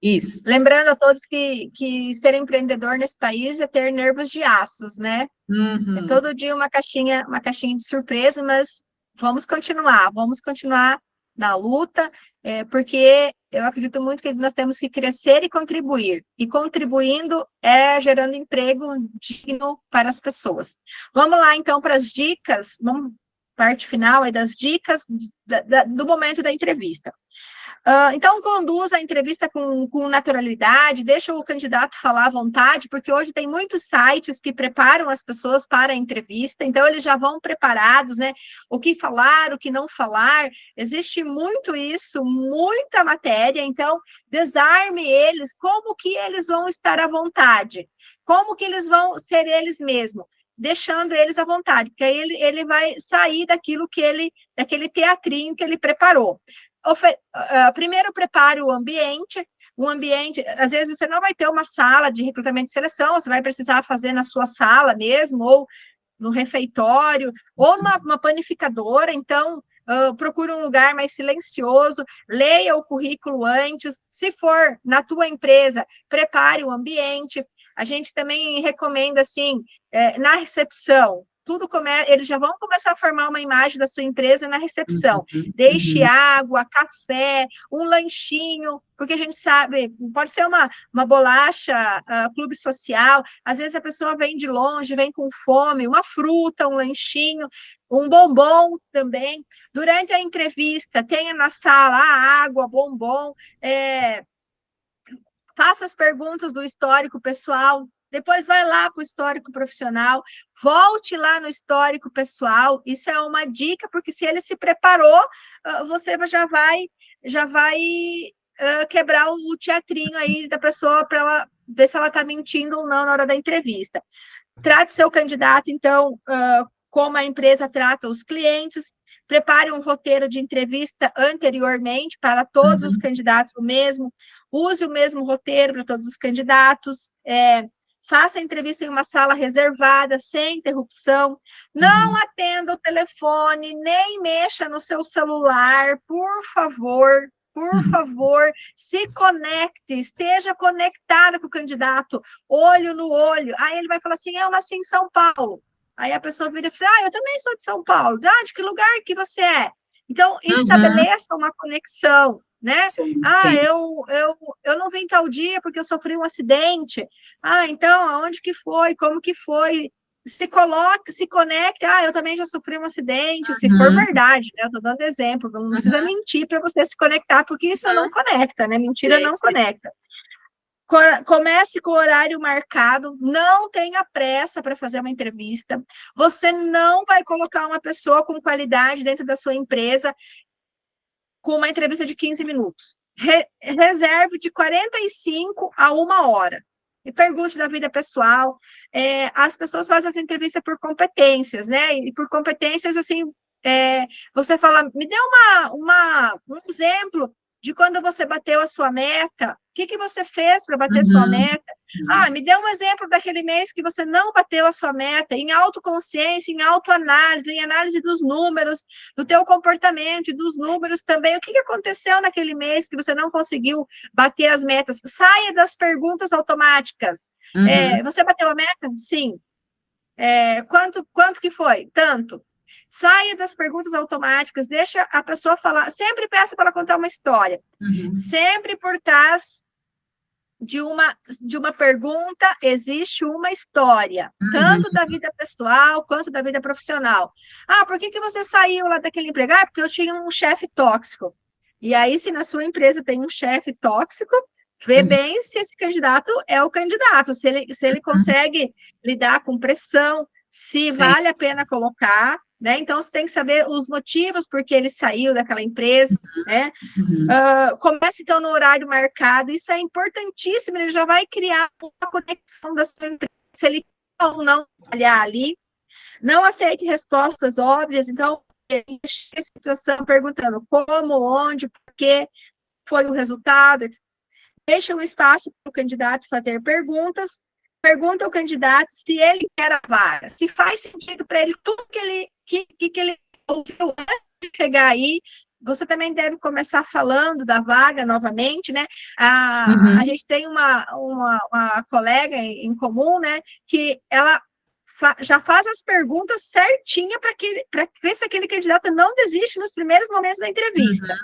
Isso. Lembrando a todos que ser empreendedor nesse país é ter nervos de aços, né? Uhum. É todo dia uma caixinha de surpresa, mas vamos continuar na luta, porque eu acredito muito que nós temos que crescer e contribuir. E contribuindo é gerando emprego digno para as pessoas. Vamos lá, então, para as dicas, parte final é das dicas do momento da entrevista. Então, conduza a entrevista com naturalidade, deixa o candidato falar à vontade, porque hoje tem muitos sites que preparam as pessoas para a entrevista, então eles já vão preparados, né? O que falar, o que não falar, existe muito isso, muita matéria, então desarme eles, como que eles vão estar à vontade, como que eles vão ser eles mesmos, deixando eles à vontade, porque aí ele vai sair daquele teatrinho que ele preparou. Primeiro, prepare o ambiente, às vezes você não vai ter uma sala de recrutamento e seleção, você vai precisar fazer na sua sala mesmo, ou no refeitório, ou numa panificadora, então, procure um lugar mais silencioso, leia o currículo antes, se for na tua empresa, prepare o ambiente. A gente também recomenda, assim, na recepção, eles já vão começar a formar uma imagem da sua empresa na recepção. Deixe água, café, um lanchinho, porque a gente sabe, pode ser uma bolacha, clube social, às vezes a pessoa vem de longe, vem com fome, uma fruta, um lanchinho, um bombom também. Durante a entrevista, tenha na sala água, bombom, faça as perguntas do histórico pessoal, depois vai lá para o histórico profissional, volte lá no histórico pessoal, isso é uma dica, porque se ele se preparou, você já vai quebrar o teatrinho aí da pessoa para ela ver se ela está mentindo ou não na hora da entrevista. Trate seu candidato, então, como a empresa trata os clientes, prepare um roteiro de entrevista anteriormente para todos os candidatos o mesmo, use o mesmo roteiro para todos os candidatos, faça a entrevista em uma sala reservada, sem interrupção, não atenda o telefone, nem mexa no seu celular, por favor, se conecte, esteja conectada com o candidato, olho no olho. Aí ele vai falar assim, eu nasci em São Paulo. Aí a pessoa vira e fala, eu também sou de São Paulo. De que lugar que você é? Então, estabeleça uma conexão, né? Sim. Eu não vim tal dia porque eu sofri um acidente. Então, aonde que foi? Como que foi? Se conecte. Eu também já sofri um acidente, se for verdade, né? Eu estou dando exemplo, não precisa mentir para você se conectar, porque isso não conecta, né? Mentira não conecta. Comece com o horário marcado, não tenha pressa para fazer uma entrevista. Você não vai colocar uma pessoa com qualidade dentro da sua empresa com uma entrevista de 15 minutos. Reserve de 45 a 1 hora. E pergunte da vida pessoal. As pessoas fazem essa entrevista por competências, né? E por competências, assim, você fala, me dê um exemplo de quando você bateu a sua meta, o que você fez para bater sua meta? Me dê um exemplo daquele mês que você não bateu a sua meta, em autoconsciência, em autoanálise, em análise dos números, do teu comportamento e dos números também. O que aconteceu naquele mês que você não conseguiu bater as metas? Saia das perguntas automáticas. Você bateu a meta? Sim. Quanto que foi? Tanto. Saia das perguntas automáticas, deixa a pessoa falar, sempre peça para ela contar uma história. Sempre por trás de uma pergunta existe uma história, tanto da vida pessoal quanto da vida profissional. Por que você saiu lá daquele emprego? Porque eu tinha um chefe tóxico. E aí, se na sua empresa tem um chefe tóxico, vê bem se esse candidato é o candidato, se ele consegue lidar com pressão, se vale a pena colocar, né? Então, você tem que saber os motivos por que ele saiu daquela empresa, né? Comece, então, no horário marcado, isso é importantíssimo, ele já vai criar uma conexão da sua empresa, se ele quer ou não trabalhar ali. Não aceite respostas óbvias, então, a situação perguntando como, onde, por quê, foi o resultado. Deixa um espaço para o candidato fazer perguntas, pergunta ao candidato se ele quer a vaga, se faz sentido para ele tudo que ele ouviu antes de chegar aí. Você também deve começar falando da vaga novamente, né? A gente tem uma colega em comum, né? Que ela já faz as perguntas certinha para ver se aquele candidato não desiste nos primeiros momentos da entrevista.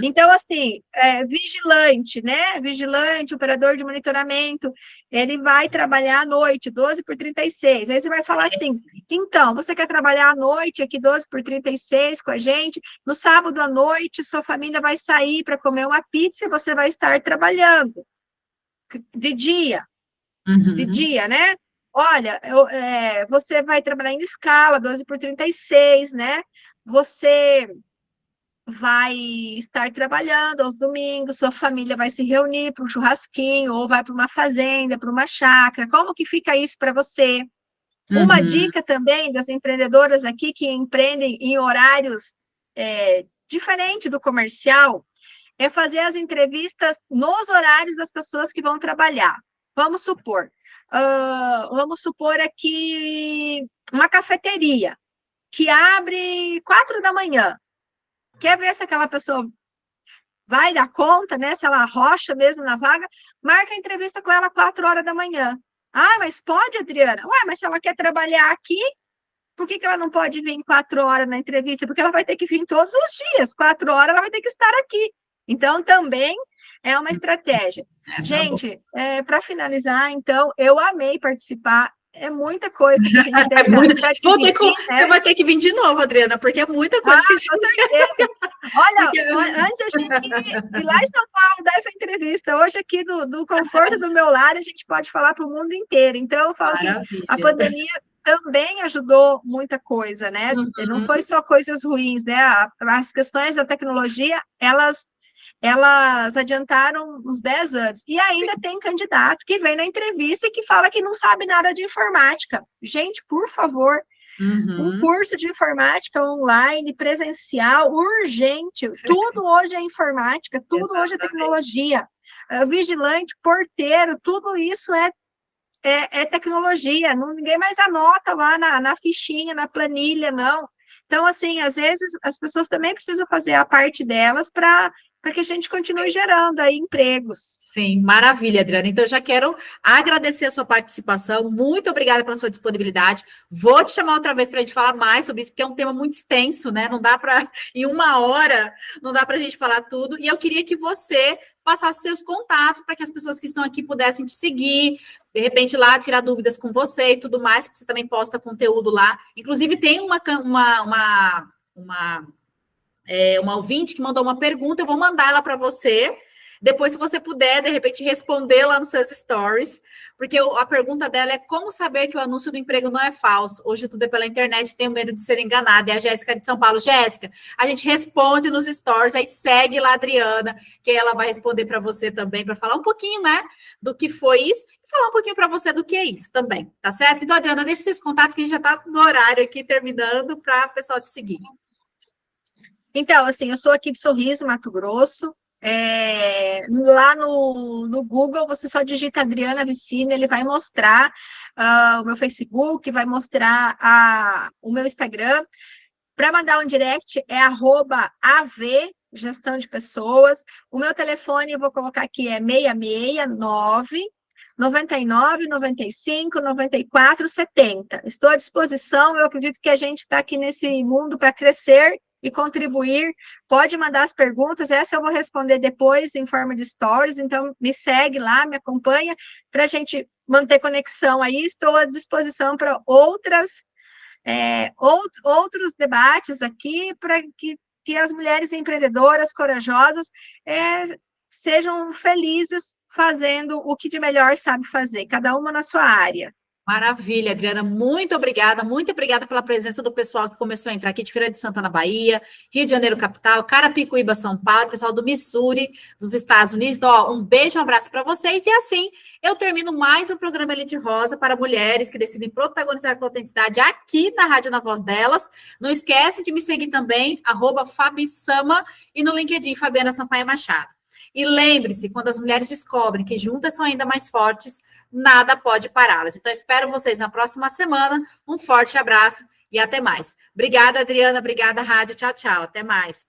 Então, assim, vigilante, né? Vigilante, operador de monitoramento, ele vai trabalhar à noite, 12 por 36. Aí você vai falar assim, então, você quer trabalhar à noite aqui 12 por 36 com a gente? No sábado à noite, sua família vai sair para comer uma pizza e você vai estar trabalhando de dia, né? Olha, você vai trabalhar em escala, 12 por 36, né? Você vai estar trabalhando aos domingos, sua família vai se reunir para um churrasquinho, ou vai para uma fazenda, para uma chácara. Como que fica isso para você? Uma dica também das empreendedoras aqui que empreendem em horários diferentes do comercial é fazer as entrevistas nos horários das pessoas que vão trabalhar. Vamos supor aqui uma cafeteria que abre 4 da manhã. Quer ver se aquela pessoa vai dar conta, né? Se ela arrocha mesmo na vaga, marca a entrevista com ela 4 horas da manhã. Ah, mas pode, Adriana? Ué, mas se ela quer trabalhar aqui, por que ela não pode vir 4 horas na entrevista? Porque ela vai ter que vir todos os dias. 4 horas ela vai ter que estar aqui. Então, também é uma estratégia. Gente, para finalizar, então, eu amei participar. É muita coisa que a gente tem para dividir, né? Você vai ter que vir de novo, Adriana, porque é muita coisa que a gente... com certeza. Olha, antes a gente ir lá em São Paulo dar essa entrevista, hoje aqui do conforto do meu lar, a gente pode falar para o mundo inteiro. Então, eu falo que a pandemia também ajudou muita coisa, né? Não foi só coisas ruins, né? As questões da tecnologia, elas adiantaram uns 10 anos. E ainda tem candidato que vem na entrevista e que fala que não sabe nada de informática. Gente, por favor, um curso de informática online, presencial, urgente. Tudo hoje é informática, tudo hoje é tecnologia. Vigilante, porteiro, tudo isso é tecnologia. Ninguém mais anota lá na fichinha, na planilha, não. Então, assim, às vezes as pessoas também precisam fazer a parte delas para que a gente continue gerando aí empregos. Sim, maravilha, Adriana. Então, eu já quero agradecer a sua participação. Muito obrigada pela sua disponibilidade. Vou te chamar outra vez para a gente falar mais sobre isso, porque é um tema muito extenso, né? Não dá para, em 1 hora, não dá para a gente falar tudo. E eu queria que você passasse seus contatos para que as pessoas que estão aqui pudessem te seguir, de repente lá tirar dúvidas com você e tudo mais, porque você também posta conteúdo lá. Inclusive, tem uma ouvinte que mandou uma pergunta, eu vou mandar ela para você. Depois, se você puder, de repente, responder lá nos seus stories, porque a pergunta dela é como saber que o anúncio do emprego não é falso? Hoje tudo é pela internet, tenho medo de ser enganada. É a Jéssica de São Paulo. Jéssica, a gente responde nos stories, aí segue lá a Adriana, que ela vai responder para você também, para falar um pouquinho, né, do que foi isso, e falar um pouquinho para você do que é isso também, tá certo? Então, Adriana, deixa seus contatos, que a gente já está no horário aqui, terminando, para o pessoal te seguir. Então, assim, eu sou aqui de Sorriso, Mato Grosso. Lá no Google, você só digita Adriana Vicina, ele vai mostrar o meu Facebook, vai mostrar o meu Instagram. Para mandar um direct é @AV, gestão de pessoas. O meu telefone, eu vou colocar aqui, é 669 99 95 94 70. Estou à disposição, eu acredito que a gente está aqui nesse mundo para crescer e contribuir. Pode mandar as perguntas, essa eu vou responder depois em forma de stories, então me segue lá, me acompanha, para a gente manter conexão aí. Estou à disposição para outros debates aqui, para que as mulheres empreendedoras, corajosas, sejam felizes fazendo o que de melhor sabe fazer, cada uma na sua área. Maravilha, Adriana, muito obrigada pela presença do pessoal que começou a entrar aqui de Feira de Santana, Bahia, Rio de Janeiro, capital, Carapicuíba, São Paulo, pessoal do Missouri, dos Estados Unidos. Então, ó, um beijo, um abraço para vocês, e assim eu termino mais um programa Elite Rosa para mulheres que decidem protagonizar com autenticidade aqui na Rádio Na Voz Delas. Não esquece de me seguir também, @FabiSama, e no LinkedIn, Fabiana Sampaio Machado. E lembre-se, quando as mulheres descobrem que juntas são ainda mais fortes, nada pode pará-las. Então, espero vocês na próxima semana. Um forte abraço e até mais. Obrigada, Adriana. Obrigada, Rádio. Tchau, tchau. Até mais.